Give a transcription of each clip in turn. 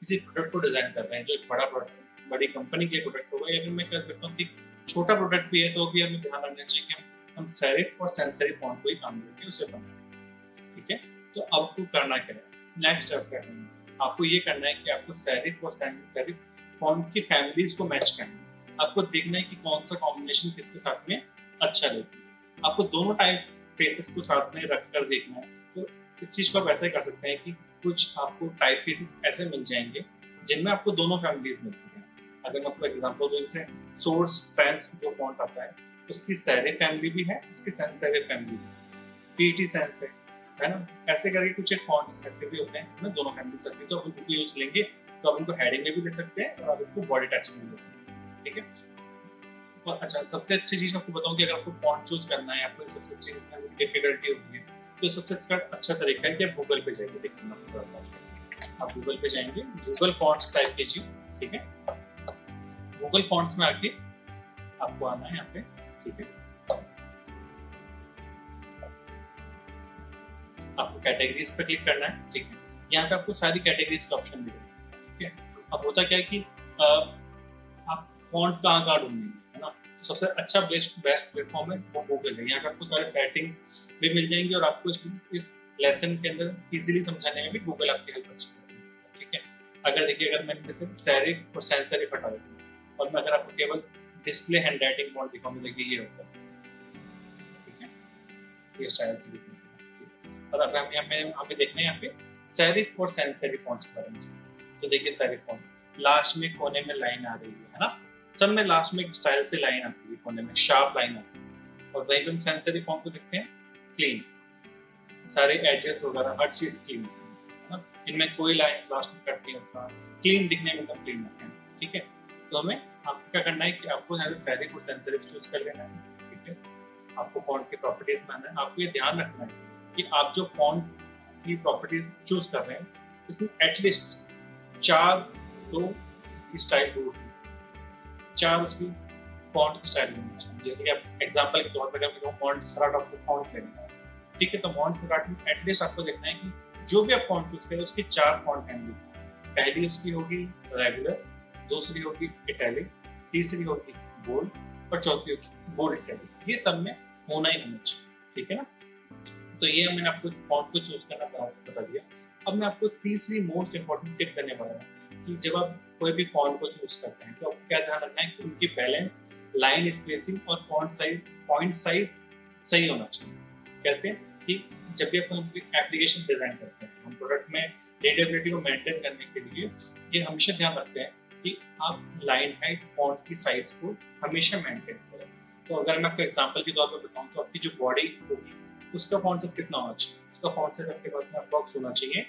किसी प्रोडक्ट को डिजाइन कर रहे हैं जो एक बड़ा प्रोडक्ट, बड़ी कंपनी के प्रोडक्ट होगा, या फिर मैं कह सकता हूँ कि छोटा प्रोडक्ट भी है तो भी हमें ध्यान रखना चाहिए कि हम सेरिफ और सैंस सेरिफ फॉन्ट को ही काम करके उसे बनाएं। ठीक है, तो अब आपको करना क्या है, नेक्स्ट स्टेप क्या है, आपको ये करना है कि आपको सेरिफ और सैंस सेरिफ फॉन्ट की फैमिलीज को मैच करना है। आपको देखना है कि कौन सा कॉम्बिनेशन किसके साथ में अच्छा लगेगा। आपको दोनों टाइप फेसेस को साथ में रखकर देखना है। तो इस चीज को आप ऐसा ही कर सकते हैं कि कुछ आपको टाइप फेसेस ऐसे मिल जाएंगे जिनमें आपको दोनों फैमिलीज मिलती हैं। अगर मैं आपको एग्जांपल दूं, जैसे सोर्स सैंस जो फॉन्ट आता है उसकी सेरिफ फैमिली भी है, उसकी सैंस सेरिफ फैमिली भी है, पीटी सैंस है ना। ऐसे करके कुछ एक फॉन्ट्स ऐसे भी होते हैं जिसमें दोनों फैमिली सकती है, तो आप उनको यूज लेंगे तो आप उनको हेडिंग में भी दे सकते हैं और आप उनको बॉडी टैक्स में भी दे सकते हैं। ठीक है, और अच्छा, सबसे अच्छी चीज आपको बताऊं कि अगर आपको फॉन्ट चूज करना है, आपको सबसे अच्छी डिफिकल्टी होगी तो सबसे इसका अच्छा तरीका है कि आप गूगल पे जाइए। देखिए मैं आपको बताता हूं, आप गूगल पे जाएंगे, गूगल फॉन्ट्स टाइप कीजिए। ठीक है, गूगल फॉन्ट्स में आके आपको आना है यहाँ पे। ठीक है, आपको कैटेगरीज पे क्लिक करना है। ठीक है, यहाँ पे आपको सारी कैटेगरीज का ऑप्शन मिलेगा। ठीक है, अब होता क्या है कि आप फॉन्ट कहाँ ढूंढेंगे, है ना। तो सबसे अच्छा बेस्ट प्लेटफॉर्म है वो गूगल है। यहाँ पे आपको सारे सेटिंग्स भी मिल जाएंगे और आपको इस लेसन के अंदर इजीली समझाने में भी गूगल आपकी हेल्प अच्छी कर सकता है। ठीक है, अगर देखिए, अगर मैंने जैसे सेरिफ और सैंस सेरिफ हटा दूँ और मैं अगर आपको केवल डिस्प्ले हैंडराइटिंग फॉन्ट दिखाऊं, देखिए ये होता है। ठीक है, ये स्टाइल से दिखने और अब हमें देखना है यहाँ पे सेरिफ और सैंस सेरिफ फॉन्ट्स के बारे में। तो देखिए सेरिफ फॉन्ट लास्ट में कोने में लाइन आ रही है ना, सब में लास्ट में एक स्टाइल से लाइन आती है, कोने में शार्प लाइन आती है। और वहीं पे हम सैंस सेरिफ फॉन्ट को देखते हैं क्लीन, सारे एजेस वगैरह हर चीज क्लीन है ना, इनमें कोई लाइन लास्ट में कट नहीं होता, क्लीन दिखने में एकदम क्लीन होते हैं। ठीक है, तो हमें आपको क्या करना है कि आपको यहाँ से सेरिफ और सैंस सेरिफ चूज कर लेना है। ठीक है, आपको फॉन्ट की प्रॉपर्टीज में आना है। आपको ये ध्यान रखना है कि आप जो फॉन्ट की प्रॉपर्टीज चूज कर रहे हैं इसमें एटलीस्ट 4 तो इसकी स्टाइल होगी, 4 उसकी फॉन्ट की स्टाइल होनी चाहिए। जैसे कि आप एग्जांपल के तौर पर अगर मॉन्टसेराट आपको फॉन्ट लेना है, ठीक है, तो मॉन्टसेराट में एटलीस्ट आपको देखना है कि जो भी आप फॉन्ट चूज करें उसकी 4 फॉन्ट फैमिली, पहली उसकी होगी रेगुलर, दूसरी होगी इटैलिक, तीसरी होगी बोल्ड और चौथी होगी बोल्ड इटैलिक। ये सब में होना ही होना चाहिए। ठीक है ना, तो ये मैंने आपको फॉन्ट को चूज करना बता दिया। अब मैं आपको तीसरी मोस्ट इंपॉर्टेंट टिप देने वाला हूँ कि जब आप कोई भी फॉन्ट को चूज करते हैं तो आपको क्या ध्यान रखना है कि उनकी बैलेंस, लाइन स्पेसिंग और पॉइंट साइज सही होना चाहिए। कैसे कि जब भी आप एप्लीकेशन डिजाइन करते हैं, हम प्रोडक्ट में रीडेबिलिटी को मेंटेन करने के लिए ये हमेशा ध्यान रखते हैं कि आप लाइन हाइट, फॉन्ट की साइज को हमेशा मेंटेन करें। तो अगर मैं आपको एग्जांपल के तौर पर बताऊं तो आपकी जो बॉडी होगी उसका फॉन्ट साइज कितना होना चाहिए, उसका फॉन्ट साइज आपके पास में अप्रॉक्स होना चाहिए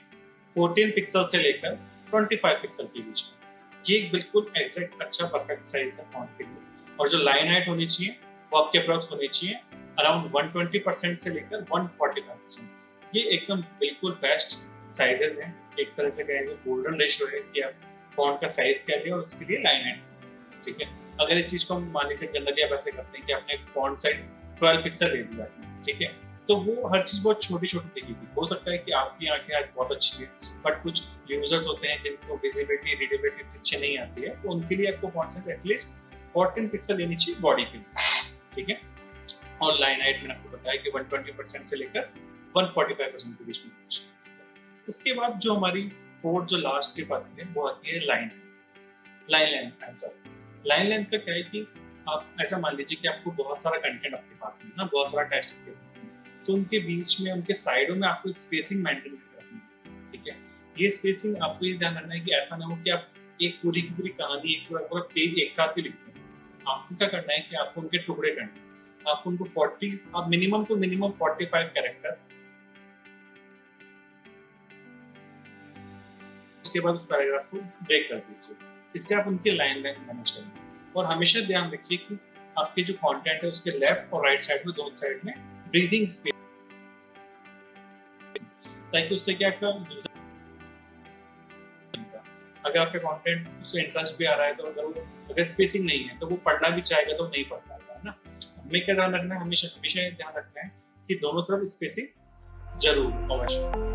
14 पिक्सल से लेकर 25 पिक्सल के बीच में। ये एक बिल्कुल एग्जैक्ट अच्छा परफेक्ट साइज है फॉन्ट के लिए। और जो लाइन हाइट होनी चाहिए वो आपके अप्रॉक्स होनी चाहिए अराउंड 120% से लेकर 145%। ये एकदम बिल्कुल बेस्ट साइजेस हैं। एक तरह से कहें तो गोल्डन रेशियो है कि आप फॉन्ट का साइज कह रहे हैं और उसके लिए लाइन हाइट। ठीक है, अगर इस चीज को हम मान लीजिए जनरली आप ऐसे करते हैं कि आपने फॉन्ट साइज 12 पिक्सल ले लिया, ठीक है, तो वो हर चीज बहुत छोटी छोटी दिखेगी। हो सकता है कि आपकी आंखें आज बहुत अच्छी है बट कुछ यूजर्स होते हैं जिनको विजिबिलिटी रीडेबिलिटी अच्छी नहीं आती है, तो उनके लिए आपको फॉन्ट साइज एटलीस्ट 14 पिक्सल लेनी चाहिए बॉडी के लिए। ठीक है, और लाइन हाइट मैंने आपको बताया कि 120% से लेकर 145% के बीच में होनी चाहिए। इसके बाद जो हमारी फोर्थ जो लास्ट टिप आती है वो आती है line length answer. Line length का क्या है कि आप ऐसा मान लीजिए कि आपको बहुत सारा कंटेंट आपके पास में ना, बहुत सारा टेक्स्ट आपके पास में, तो उनके बीच में, उनके साइडों में आपको एक स्पेसिंग मेंटेन करनी है। ठीक है, ये स्पेसिंग आपको ये ध्यान रखना है कि ऐसा ना हो कि आप एक पूरी की पूरी कहानी, एक पूरा पेज एक साथ ही लिखते हैं। आपको क्या करना है कि आपको उनके टुकड़े करने हैं। आपको उनको 40, आप मिनिमम टू मिनिमम 45 कैरेक्टर, उसके बाद उस पैराग्राफ को ब्रेक कर दीजिए। इससे आप उनकी लाइन मैनेज करेंगे। और हमेशा ध्यान रखिए कि आपके जो कंटेंट है उसके लेफ्ट और राइट साइड में, दोनों साइड में ब्रीदिंग स्पेस, ताकि उससे क्या आपका अगर आपका कंटेंट उससे इंटरेस्ट भी आ रहा है तो अगर स्पेसिंग नहीं है तो वो पढ़ना भी चाहेगा तो नहीं पढ़ पाएगा, है ना। हमें क्या ध्यान रखना है, हमेशा ध्यान रखना है कि दोनों तरफ स्पेसिंग जरूर अवश्य।